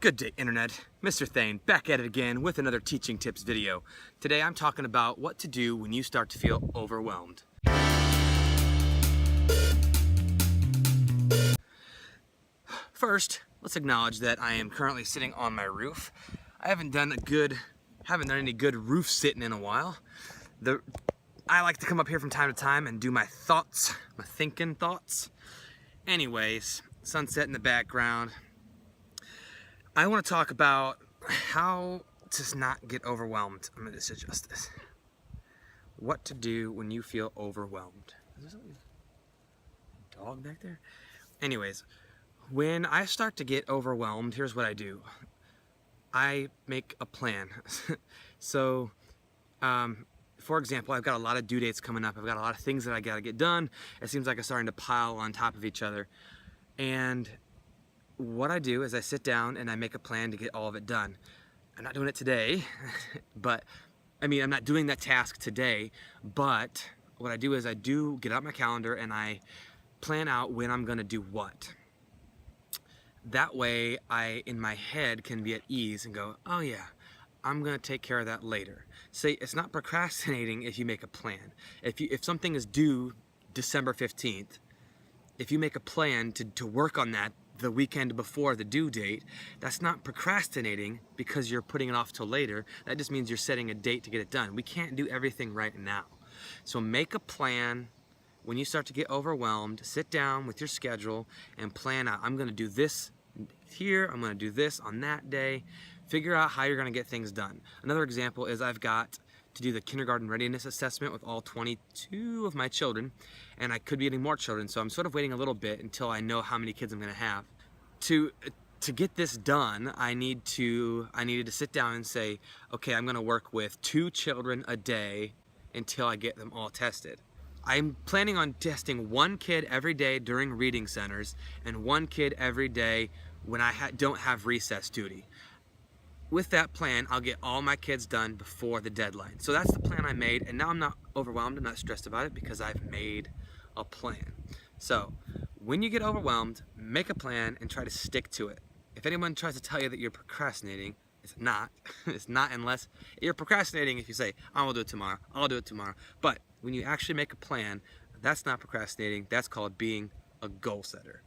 Good day, Internet. Mr. Thain back at it again with another teaching tips video. Today I'm talking about what to do when you start to feel overwhelmed. First, let's acknowledge that I am currently sitting on my roof. I haven't done any good roof sitting in a while. I like to come up here from time to time and do my thoughts, my thinking thoughts. Anyways, sunset in the background. I want to talk about how to not get overwhelmed. I'm going to just adjust this. What to do when you feel overwhelmed. Is there a dog back there? Anyways, when I start to get overwhelmed, here's what I do. I make a plan. So, for example, I've got a lot of due dates coming up. I've got a lot of things that I got to get done. It seems like it's starting to pile on top of each other. And what I do is I sit down and I make a plan to get all of it done. I'm not doing it today, but I'm not doing that task today, but what I do is I do get out my calendar and I plan out when I'm gonna do what. That way I, in my head, can be at ease and go, oh yeah, I'm gonna take care of that later. Say, it's not procrastinating if you make a plan. If something is due December 15th, if you make a plan to work on that the weekend before the due date, that's not procrastinating because you're putting it off till later. That just means you're setting a date to get it done. We can't do everything right now. So make a plan. When you start to get overwhelmed, sit down with your schedule and plan out, I'm gonna do this here, I'm gonna do this on that day. Figure out how you're gonna get things done. Another example is I've got to do the kindergarten readiness assessment with all 22 of my children, and I could be getting more children, so I'm sort of waiting a little bit until I know how many kids I'm gonna have. To get this done, I needed to sit down and say, okay, I'm gonna work with 2 children a day until I get them all tested. I'm planning on testing 1 kid every day during reading centers and 1 kid every day when I don't have recess duty. With that plan, I'll get all my kids done before the deadline. So that's the plan I made, and now I'm not overwhelmed, I'm not stressed about it because I've made a plan. So when you get overwhelmed, make a plan and try to stick to it. If anyone tries to tell you that you're procrastinating, it's not. It's not, unless you're procrastinating if you say, I'll do it tomorrow, I'll do it tomorrow. But when you actually make a plan, that's not procrastinating, that's called being a goal setter.